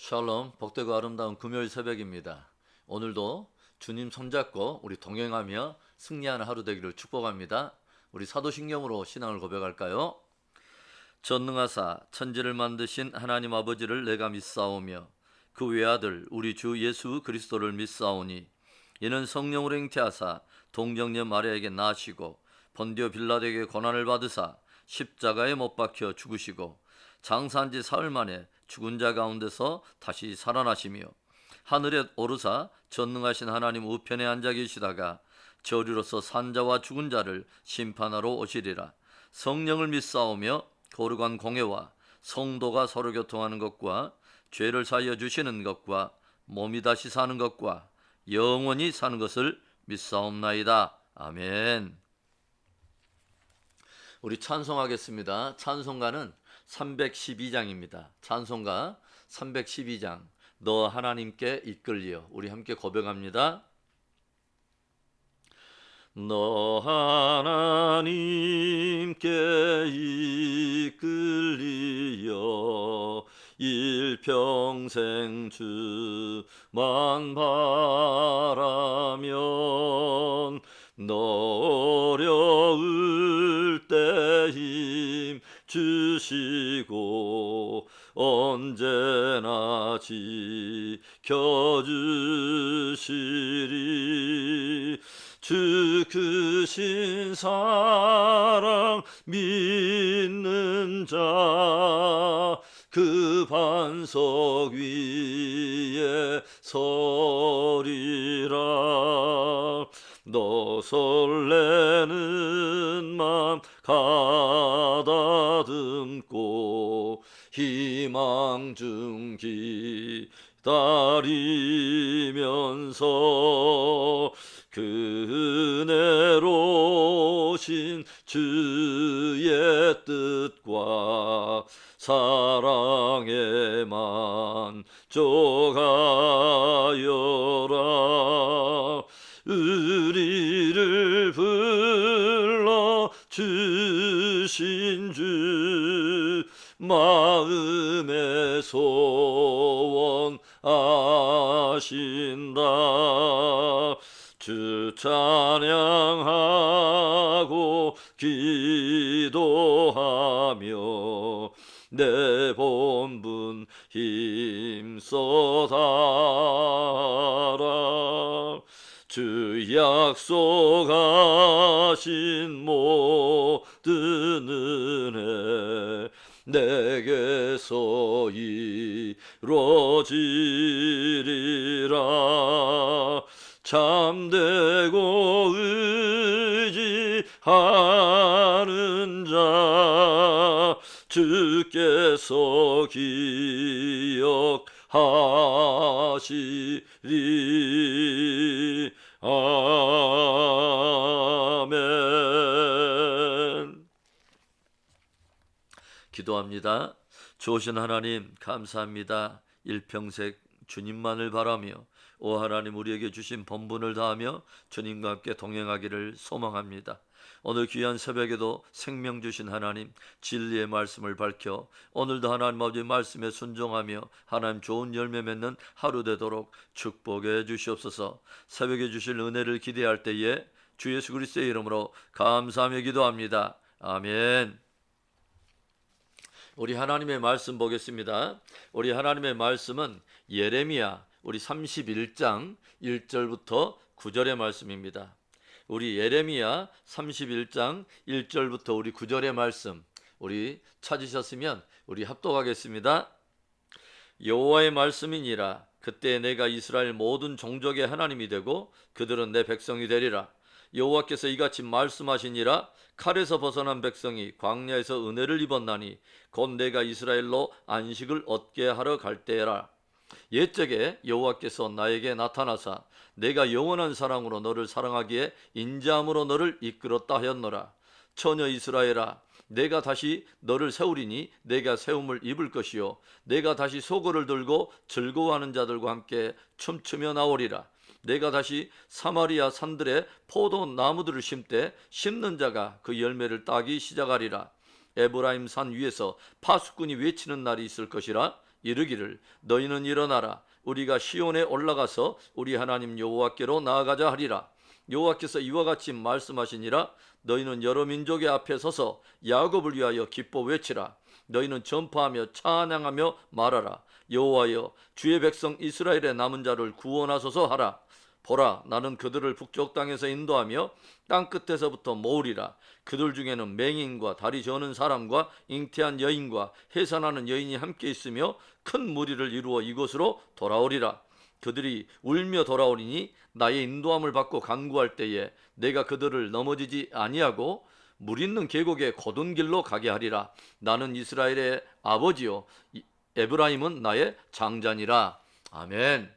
샬롬, 복되고 아름다운 금요일 새벽입니다. 오늘도 주님 손잡고 우리 동행하며 승리하는 하루 되기를 축복합니다. 우리 사도신경으로 신앙을 고백할까요? 전능하사 천지를 만드신 하나님 아버지를 내가 믿사오며 그 외아들 우리 주 예수 그리스도를 믿사오니 이는 성령으로 잉태하사 동정녀 마리아에게 나시고 본디오 빌라도에게 고난을 받으사 십자가에 못 박혀 죽으시고 장사한 지 사흘 만에 죽은 자 가운데서 다시 살아나시며 하늘에 오르사 전능하신 하나님 우편에 앉아 계시다가 저리로서 산자와 죽은 자를 심판하러 오시리라. 성령을 믿사오며 거룩한 공예와 성도가 서로 교통하는 것과 죄를 사하여 주시는 것과 몸이 다시 사는 것과 영원히 사는 것을 믿사옵나이다. 아멘. 우리 찬송하겠습니다. 찬송가는 312장입니다. 찬송가 312장. 너 하나님께 이끌리어. 우리 함께 고백합니다. 너 하나님께 이끌리어 일평생 주만 바라면 너 어려울 때 힘 주시고 언제나 지켜주시리. 주 크신 사랑 믿는 자 그 반석 위에 서리라. 너 설레는 맘 가다듬고 희망 중 기다리면서 그 은혜로신 주의 뜻과 사랑에 만족하여라. 우리를 불러 주신 주 마음의 소원 아신다. 주 찬양하고 기도하며 내 본분 힘써 다하라. 주 약속하신 모든 은혜 내게서 이루어지리라. 참되고 의지하는 자 주께서 기억하시리. 아멘. 기도합니다. 좋으신 하나님 감사합니다. 일평생 주님만을 바라며 오 하나님 우리에게 주신 본분을 다하며 주님과 함께 동행하기를 소망합니다. 오늘 귀한 새벽에도 생명 주신 하나님 진리의 말씀을 밝혀 오늘도 하나님 아버지 말씀에 순종하며 하나님 좋은 열매 맺는 하루 되도록 축복해 주시옵소서. 새벽에 주실 은혜를 기대할 때에 주 예수 그리스도의 이름으로 감사하며 기도합니다. 아멘. 우리 하나님의 말씀 보겠습니다. 우리 하나님의 말씀은 예레미야 우리 31장 1절부터 9절의 말씀입니다. 우리 예레미야 31장 1절부터 우리 9절의 말씀 우리 찾으셨으면 우리 합독하겠습니다. 여호와의 말씀이니라. 그때 내가 이스라엘 모든 종족의 하나님이 되고 그들은 내 백성이 되리라. 여호와께서 이같이 말씀하시니라. 칼에서 벗어난 백성이 광야에서 은혜를 입었나니 곧 내가 이스라엘로 안식을 얻게 하러 갈 때라. 옛적에 여호와께서 나에게 나타나사 내가 영원한 사랑으로 너를 사랑하기에 인자함으로 너를 이끌었다 하였노라. 처녀 이스라엘아, 내가 다시 너를 세우리니 내가 세움을 입을 것이요 내가 다시 소고를 들고 즐거워하는 자들과 함께 춤추며 나오리라. 내가 다시 사마리아 산들에 포도나무들을 심되 심는 자가 그 열매를 따기 시작하리라. 에브라임 산 위에서 파수꾼이 외치는 날이 있을 것이라. 이르기를 너희는 일어나라 우리가 시온에 올라가서 우리 하나님 여호와께로 나아가자 하리라. 여호와께서 이와 같이 말씀하시니라. 너희는 여러 민족의 앞에 서서 야곱을 위하여 기뻐 외치라. 너희는 전파하며 찬양하며 말하라. 여호와여 주의 백성 이스라엘의 남은 자를 구원하소서 하라. 보라 나는 그들을 북쪽 땅에서 인도하며 땅 끝에서부터 모으리라. 그들 중에는 맹인과 다리 저는 사람과 잉태한 여인과 해산하는 여인이 함께 있으며 큰 무리를 이루어 이곳으로 돌아오리라. 그들이 울며 돌아오리니 나의 인도함을 받고 간구할 때에 내가 그들을 넘어지지 아니하고 물 있는 계곡의 곧은 길로 가게 하리라. 나는 이스라엘의 아버지요 에브라임은 나의 장자니라. 아멘.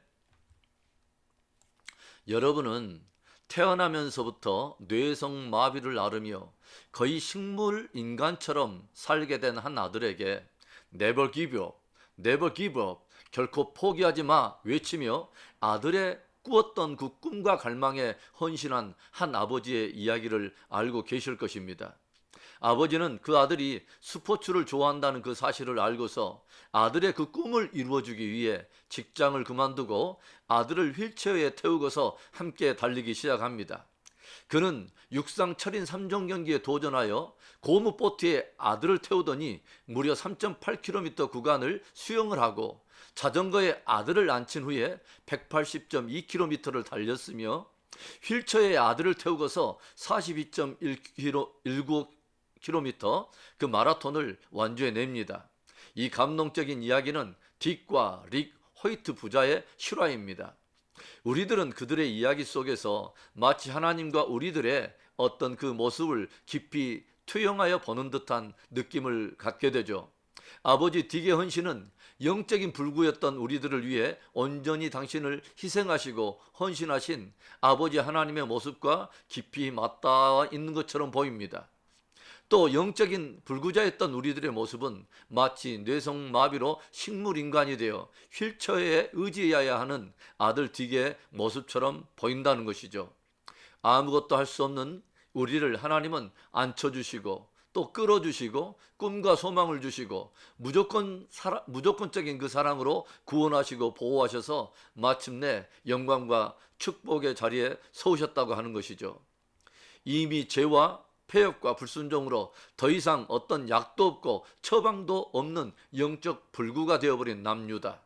여러분은 태어나면서부터 뇌성 마비를 앓으며 거의 식물 인간처럼 살게 된 한 아들에게 Never give up, never give up, 결코 포기하지 마 외치며 아들의 꾸었던 그 꿈과 갈망에 헌신한 한 아버지의 이야기를 알고 계실 것입니다. 아버지는 그 아들이 스포츠를 좋아한다는 그 사실을 알고서 아들의 그 꿈을 이루어주기 위해 직장을 그만두고 아들을 휠체어에 태우고서 함께 달리기 시작합니다. 그는 육상 철인 3종 경기에 도전하여 고무보트에 아들을 태우더니 무려 3.8km 구간을 수영을 하고 자전거에 아들을 앉힌 후에 180.2km를 달렸으며 휠체어에 아들을 태우고서 42.19km 그 마라톤을 완주해냅니다. 이 감동적인 이야기는 딕과 릭 호이트 부자의 실화입니다. 우리들은 그들의 이야기 속에서 마치 하나님과 우리들의 어떤 그 모습을 깊이 투영하여 보는 듯한 느낌을 갖게 되죠. 아버지 딕의 헌신은 영적인 불구였던 우리들을 위해 온전히 당신을 희생하시고 헌신하신 아버지 하나님의 모습과 깊이 맞닿아 있는 것처럼 보입니다. 또 영적인 불구자였던 우리들의 모습은 마치 뇌성마비로 식물인간이 되어 휠체어에 의지해야 하는 아들 딕의 모습처럼 보인다는 것이죠. 아무것도 할 수 없는 우리를 하나님은 앉혀주시고 또 끌어주시고 꿈과 소망을 주시고 무조건적인 그 사랑으로 구원하시고 보호하셔서 마침내 영광과 축복의 자리에 서우셨다고 하는 것이죠. 이미 죄와 폐역과 불순종으로 더 이상 어떤 약도 없고 처방도 없는 영적 불구가 되어버린 남유다.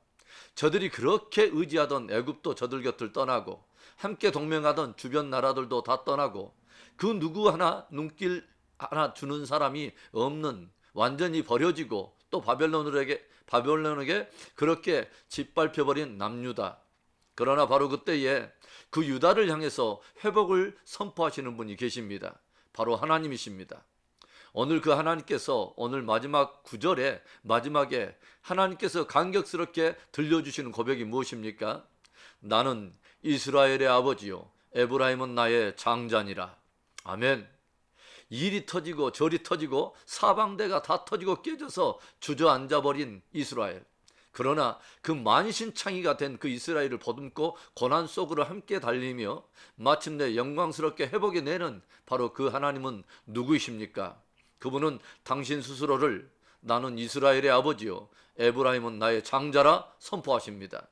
저들이 그렇게 의지하던 애굽도 저들 곁을 떠나고 함께 동맹하던 주변 나라들도 다 떠나고 그 누구 하나 눈길 하나 주는 사람이 없는 완전히 버려지고 또 바벨론에게 그렇게 짓밟혀버린 남유다. 그러나 바로 그때에 그 유다를 향해서 회복을 선포하시는 분이 계십니다. 바로 하나님이십니다. 오늘 그 하나님께서 오늘 마지막 구절에 마지막에 하나님께서 간격스럽게 들려주시는 고백이 무엇입니까? 나는 이스라엘의 아버지요 에브라임은 나의 장자니라. 아멘. 일이 터지고 절이 터지고 사방대가 다 터지고 깨져서 주저앉아버린 이스라엘. 그러나 그 만신창이가 된 그 이스라엘을 보듬고 고난 속으로 함께 달리며 마침내 영광스럽게 회복해내는 바로 그 하나님은 누구이십니까? 그분은 당신 스스로를 나는 이스라엘의 아버지요 에브라임은 나의 장자라 선포하십니다.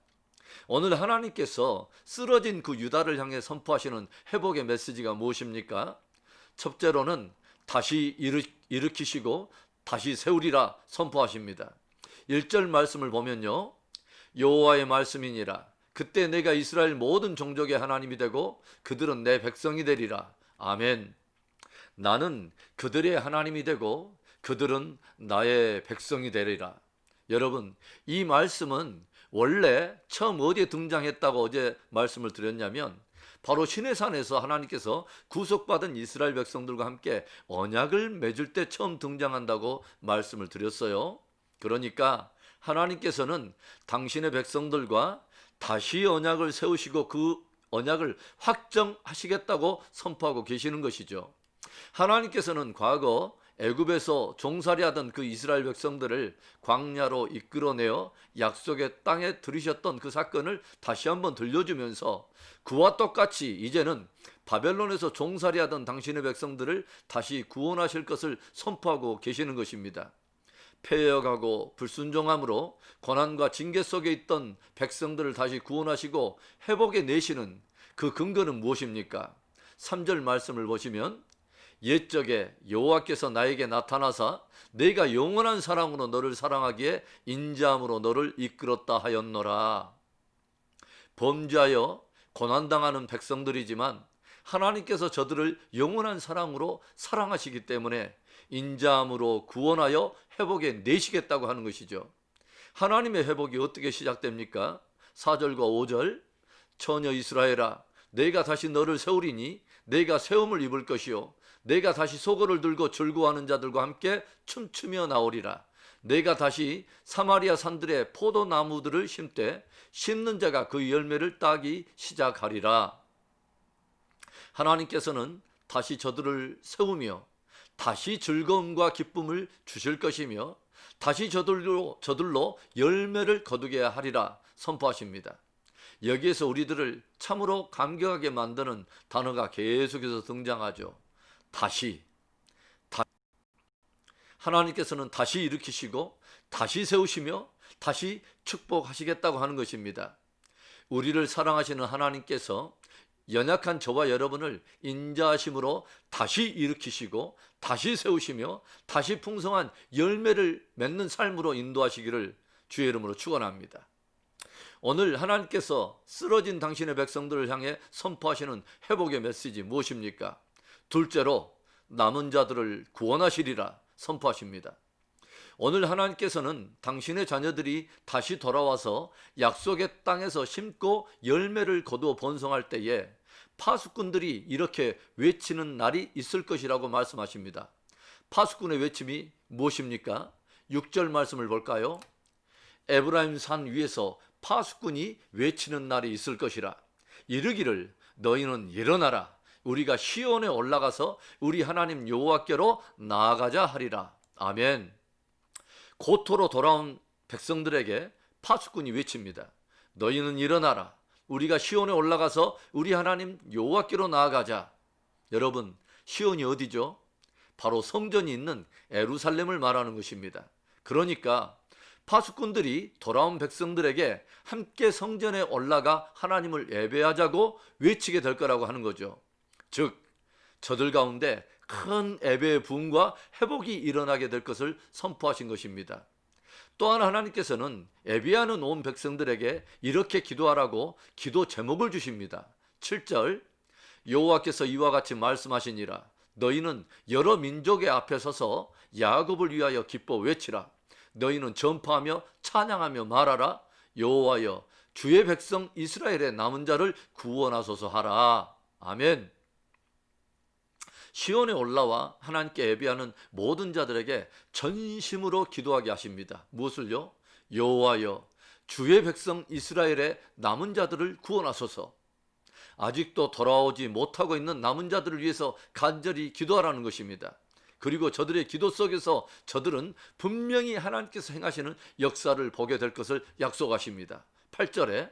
오늘 하나님께서 쓰러진 그 유다를 향해 선포하시는 회복의 메시지가 무엇입니까? 첫째로는 다시 일으키시고 다시 세우리라 선포하십니다. 1절 말씀을 보면요, 여호와의 말씀이니라. 그때 내가 이스라엘 모든 종족의 하나님이 되고 그들은 내 백성이 되리라. 아멘. 나는 그들의 하나님이 되고 그들은 나의 백성이 되리라. 여러분, 이 말씀은 원래 처음 어디에 등장했다고 어제 말씀을 드렸냐면 바로 시내산에서 하나님께서 구속받은 이스라엘 백성들과 함께 언약을 맺을 때 처음 등장한다고 말씀을 드렸어요. 그러니까 하나님께서는 당신의 백성들과 다시 언약을 세우시고 그 언약을 확정하시겠다고 선포하고 계시는 것이죠. 하나님께서는 과거 애굽에서 종살이하던 그 이스라엘 백성들을 광야로 이끌어내어 약속의 땅에 들이셨던 그 사건을 다시 한번 들려주면서 그와 똑같이 이제는 바벨론에서 종살이하던 당신의 백성들을 다시 구원하실 것을 선포하고 계시는 것입니다. 패여가고 불순종함으로 고난과 징계 속에 있던 백성들을 다시 구원하시고 회복해 내시는 그 근거는 무엇입니까? 3절 말씀을 보시면 옛적에 여호와께서 나에게 나타나사 내가 영원한 사랑으로 너를 사랑하기에 인자함으로 너를 이끌었다 하였노라. 범죄하여 고난당하는 백성들이지만 하나님께서 저들을 영원한 사랑으로 사랑하시기 때문에 인자함으로 구원하여 회복해 내시겠다고 하는 것이죠. 하나님의 회복이 어떻게 시작됩니까? 4절과 5절 처녀 이스라엘아 내가 다시 너를 세우리니 내가 세움을 입을 것이요 내가 다시 소고를 들고 즐거워하는 자들과 함께 춤추며 나오리라. 내가 다시 사마리아 산들의 포도나무들을 심되 심는 자가 그 열매를 따기 시작하리라. 하나님께서는 다시 저들을 세우며 다시 즐거움과 기쁨을 주실 것이며 다시 저들로 열매를 거두게 하리라 선포하십니다. 여기에서 우리들을 참으로 감격하게 만드는 단어가 계속해서 등장하죠. 다시. 하나님께서는 다시 일으키시고 다시 세우시며 다시 축복하시겠다고 하는 것입니다. 우리를 사랑하시는 하나님께서 연약한 저와 여러분을 인자하심으로 다시 일으키시고 다시 세우시며 다시 풍성한 열매를 맺는 삶으로 인도하시기를 주의 이름으로 축원합니다. 오늘 하나님께서 쓰러진 당신의 백성들을 향해 선포하시는 회복의 메시지 무엇입니까? 둘째로 남은 자들을 구원하시리라 선포하십니다. 오늘 하나님께서는 당신의 자녀들이 다시 돌아와서 약속의 땅에서 심고 열매를 거두어 번성할 때에 파수꾼들이 이렇게 외치는 날이 있을 것이라고 말씀하십니다. 파수꾼의 외침이 무엇입니까? 6절 말씀을 볼까요? 에브라임 산 위에서 파수꾼이 외치는 날이 있을 것이라. 이르기를 너희는 일어나라. 우리가 시온에 올라가서 우리 하나님 여호와께로 나아가자 하리라. 아멘. 고토로 돌아온 백성들에게 파수꾼이 외칩니다. 너희는 일어나라. 우리가 시온에 올라가서 우리 하나님 여호와께로 나아가자. 여러분, 시온이 어디죠? 바로 성전이 있는 예루살렘을 말하는 것입니다. 그러니까 파수꾼들이 돌아온 백성들에게 함께 성전에 올라가 하나님을 예배하자고 외치게 될 거라고 하는 거죠. 즉 저들 가운데 큰 예배의 부흥과 회복이 일어나게 될 것을 선포하신 것입니다. 또한 하나님께서는 예배하는 온 백성들에게 이렇게 기도하라고 기도 제목을 주십니다. 7절 여호와께서 이와 같이 말씀하시니라. 너희는 여러 민족의 앞에 서서 야곱을 위하여 기뻐 외치라. 너희는 전파하며 찬양하며 말하라. 여호와여 주의 백성 이스라엘의 남은 자를 구원하소서 하라. 아멘. 시온에 올라와 하나님께 예배하는 모든 자들에게 전심으로 기도하게 하십니다. 무엇을요? 여호와여 주의 백성 이스라엘의 남은 자들을 구원하소서. 아직도 돌아오지 못하고 있는 남은 자들을 위해서 간절히 기도하라는 것입니다. 그리고 저들의 기도 속에서 저들은 분명히 하나님께서 행하시는 역사를 보게 될 것을 약속하십니다. 8절에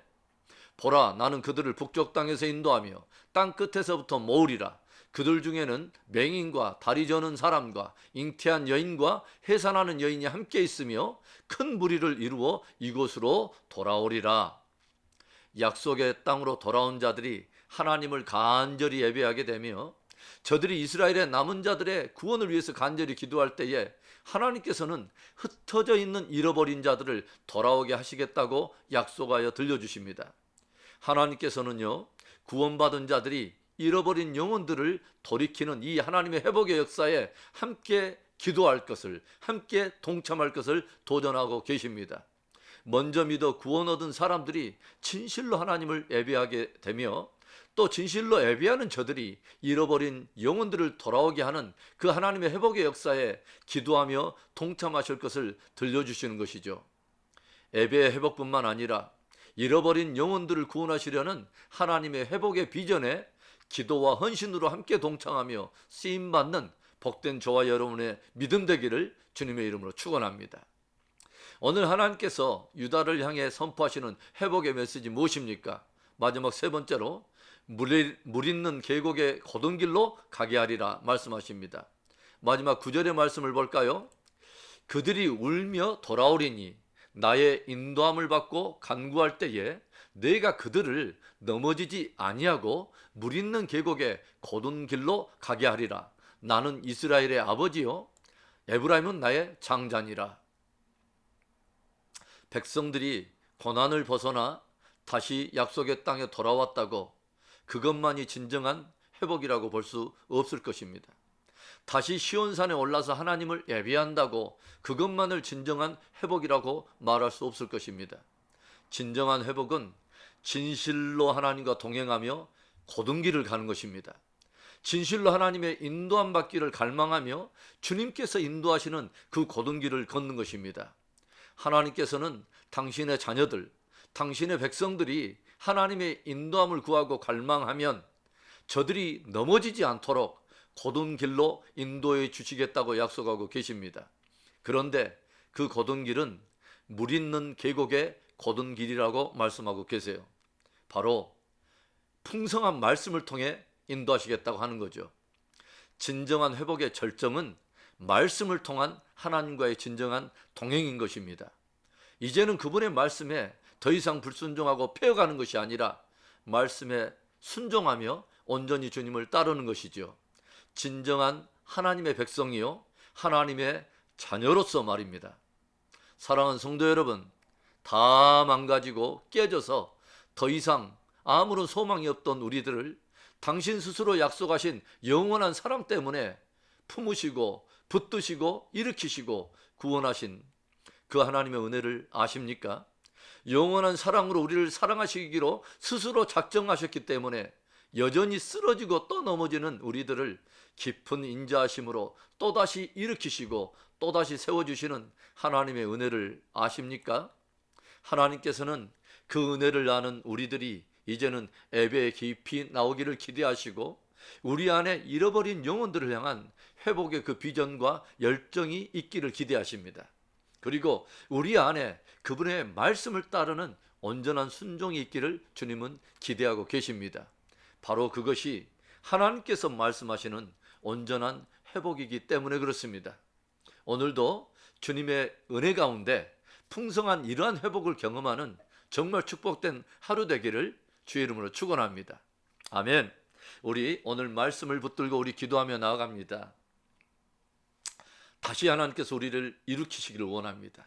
보라 나는 그들을 북쪽 땅에서 인도하며 땅 끝에서부터 모으리라. 그들 중에는 맹인과 다리 저는 사람과 잉태한 여인과 해산하는 여인이 함께 있으며 큰 무리를 이루어 이곳으로 돌아오리라. 약속의 땅으로 돌아온 자들이 하나님을 간절히 예배하게 되며 저들이 이스라엘의 남은 자들의 구원을 위해서 간절히 기도할 때에 하나님께서는 흩어져 있는 잃어버린 자들을 돌아오게 하시겠다고 약속하여 들려주십니다. 하나님께서는요 구원받은 자들이 잃어버린 영혼들을 돌이키는 이 하나님의 회복의 역사에 함께 기도할 것을, 함께 동참할 것을 도전하고 계십니다. 먼저 믿어 구원 얻은 사람들이 진실로 하나님을 예배하게 되며 또 진실로 예배하는 저들이 잃어버린 영혼들을 돌아오게 하는 그 하나님의 회복의 역사에 기도하며 동참하실 것을 들려주시는 것이죠. 예배의 회복뿐만 아니라 잃어버린 영혼들을 구원하시려는 하나님의 회복의 비전에 기도와 헌신으로 함께 동참하며 쓰임받는 복된 저와 여러분의 믿음 되기를 주님의 이름으로 축원합니다. 오늘 하나님께서 유다를 향해 선포하시는 회복의 메시지 무엇입니까? 마지막 세 번째로 물 있는 계곡의 곧은 길로 가게 하리라 말씀하십니다. 마지막 9절의 말씀을 볼까요? 그들이 울며 돌아오리니 나의 인도함을 받고 간구할 때에 내가 그들을 넘어지지 아니하고 물 있는 계곡에 곧은 길로 가게 하리라. 나는 이스라엘의 아버지요 에브라임은 나의 장자니라. 백성들이 고난을 벗어나 다시 약속의 땅에 돌아왔다고 그것만이 진정한 회복이라고 볼 수 없을 것입니다. 다시 시온산에 올라서 하나님을 예배한다고 그것만을 진정한 회복이라고 말할 수 없을 것입니다. 진정한 회복은 진실로 하나님과 동행하며 곧은 길을 가는 것입니다. 진실로 하나님의 인도함 받기를 갈망하며 주님께서 인도하시는 그 곧은 길을 걷는 것입니다. 하나님께서는 당신의 자녀들, 당신의 백성들이 하나님의 인도함을 구하고 갈망하면 저들이 넘어지지 않도록 곧은 길로 인도해 주시겠다고 약속하고 계십니다. 그런데 그 곧은 길은 물 있는 계곡의 곧은 길이라고 말씀하고 계세요. 바로 풍성한 말씀을 통해 인도하시겠다고 하는 거죠. 진정한 회복의 절정은 말씀을 통한 하나님과의 진정한 동행인 것입니다. 이제는 그분의 말씀에 더 이상 불순종하고 폐어가는 것이 아니라 말씀에 순종하며 온전히 주님을 따르는 것이죠. 진정한 하나님의 백성이요 하나님의 자녀로서 말입니다. 사랑하는 성도 여러분, 다 망가지고 깨져서 더 이상 아무런 소망이 없던 우리들을 당신 스스로 약속하신 영원한 사랑 때문에 품으시고 붙드시고 일으키시고 구원하신 그 하나님의 은혜를 아십니까? 영원한 사랑으로 우리를 사랑하시기로 스스로 작정하셨기 때문에 여전히 쓰러지고 또 넘어지는 우리들을 깊은 인자하심으로 또다시 일으키시고 또다시 세워주시는 하나님의 은혜를 아십니까? 하나님께서는 그 은혜를 아는 우리들이 이제는 예배에 깊이 나오기를 기대하시고 우리 안에 잃어버린 영혼들을 향한 회복의 그 비전과 열정이 있기를 기대하십니다. 그리고 우리 안에 그분의 말씀을 따르는 온전한 순종이 있기를 주님은 기대하고 계십니다. 바로 그것이 하나님께서 말씀하시는 온전한 회복이기 때문에 그렇습니다. 오늘도 주님의 은혜 가운데 풍성한 이러한 회복을 경험하는 정말 축복된 하루 되기를 주의 이름으로 축원합니다. 아멘. 우리 오늘 말씀을 붙들고 우리 기도하며 나아갑니다. 다시 하나님께서 우리를 일으키시기를 원합니다.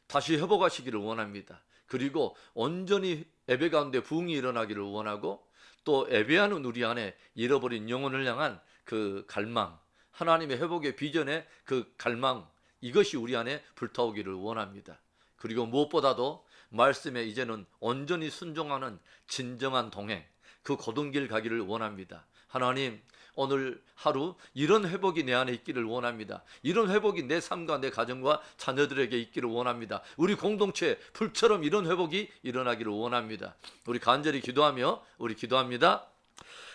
다시 회복하시기를 원합니다. 그리고 온전히 예배 가운데 부흥이 일어나기를 원하고 또 예배하는 우리 안에 잃어버린 영혼을 향한 그 갈망, 하나님의 회복의 비전의 그 갈망, 이것이 우리 안에 불타오기를 원합니다. 그리고 무엇보다도 말씀에 이제는 온전히 순종하는 진정한 동행, 그 곧은 길 가기를 원합니다. 하나님, 오늘 하루 이런 회복이 내 안에 있기를 원합니다. 이런 회복이 내 삶과 내 가정과 자녀들에게 있기를 원합니다. 우리 공동체에 불처럼 이런 회복이 일어나기를 원합니다. 우리 간절히 기도하며 우리 기도합니다.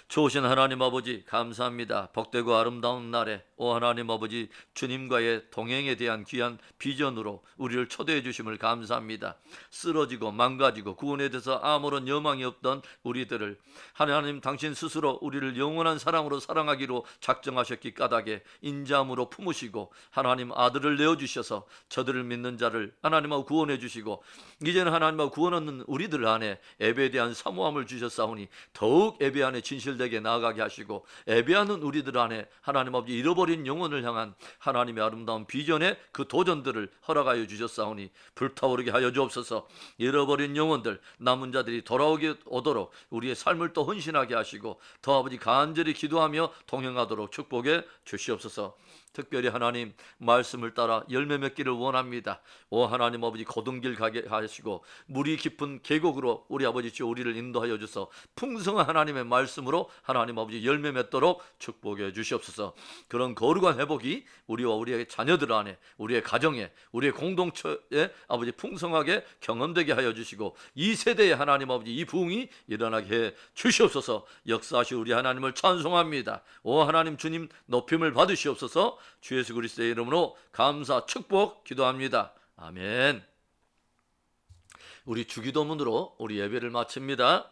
좋으신 하나님 아버지 감사합니다. 복되고 아름다운 날에 오 하나님 아버지 주님과의 동행에 대한 귀한 비전으로 우리를 초대해 주심을 감사합니다. 쓰러지고 망가지고 구원에 대해서 아무런 여망이 없던 우리들을 하나님 당신 스스로 우리를 영원한 사랑으로 사랑하기로 작정하셨기 까닭에 인자함으로 품으시고 하나님 아들을 내어주셔서 저들을 믿는 자를 하나님하고 구원해 주시고 이제는 하나님하고 구원 얻는 우리들 안에 예배에 대한 사모함을 주셨사오니 더욱 예배 안에 진실되게 나아가게 하시고 예배하는 우리들 안에 하나님 아버지 잃어버린 영혼을 향한 하나님의 아름다운 비전의 그 도전들을 허락하여 주셨사오니 불타오르게 하여 주옵소서. 잃어버린 영혼들 남은 자들이 돌아오게 오도록 우리의 삶을 또 헌신하게 하시고 더 아버지 간절히 기도하며 동행하도록 축복해 주시옵소서. 특별히 하나님 말씀을 따라 열매 맺기를 원합니다. 오 하나님 아버지 곧은 길 가게 하시고 물이 깊은 계곡으로 우리 아버지 주 우리를 인도하여 주소 풍성한 하나님의 말씀으로 하나님 아버지 열매 맺도록 축복해 주시옵소서. 그런 거룩한 회복이 우리와 우리의 자녀들 안에 우리의 가정에 우리의 공동체에 아버지 풍성하게 경험되게 하여 주시고 이 세대에 하나님 아버지 이 부흥이 일어나게 해 주시옵소서. 역사하시 우리 하나님을 찬송합니다. 오 하나님 주님 높임을 받으시옵소서. 주 예수 그리스도의 이름으로 감사 축복 기도합니다. 아멘. 우리 주기도문으로 우리 예배를 마칩니다.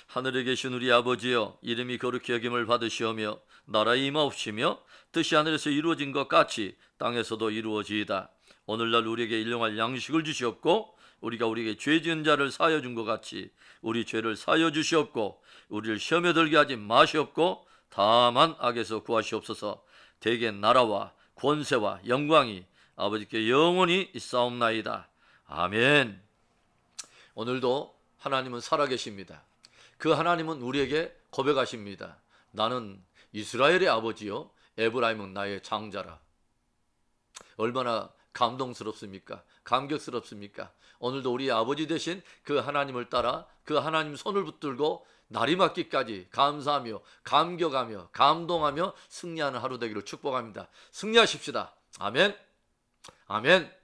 하늘에 계신 우리 아버지여 이름이 거룩히 여김을 받으시오며 나라의 임하옵시며 뜻이 하늘에서 이루어진 것 같이 땅에서도 이루어지이다. 오늘날 우리에게 일용할 양식을 주시옵고 우리가 우리에게 죄 지은 자를 사하여 준 것 같이 우리 죄를 사하여 주시옵고 우리를 시험에 들게 하지 마시옵고 다만 악에서 구하시옵소서. 대개 나라와 권세와 영광이 아버지께 영원히 있사옵나이다. 아멘. 오늘도 하나님은 살아계십니다. 그 하나님은 우리에게 고백하십니다. 나는 이스라엘의 아버지요 에브라임은 나의 장자라. 얼마나 감동스럽습니까? 감격스럽습니까? 오늘도 우리 아버지 되신 그 하나님을 따라 그 하나님 손을 붙들고 날이 맞기까지 감사하며 감격하며 감동하며 승리하는 하루 되기를 축복합니다. 승리하십시다. 아멘. 아멘.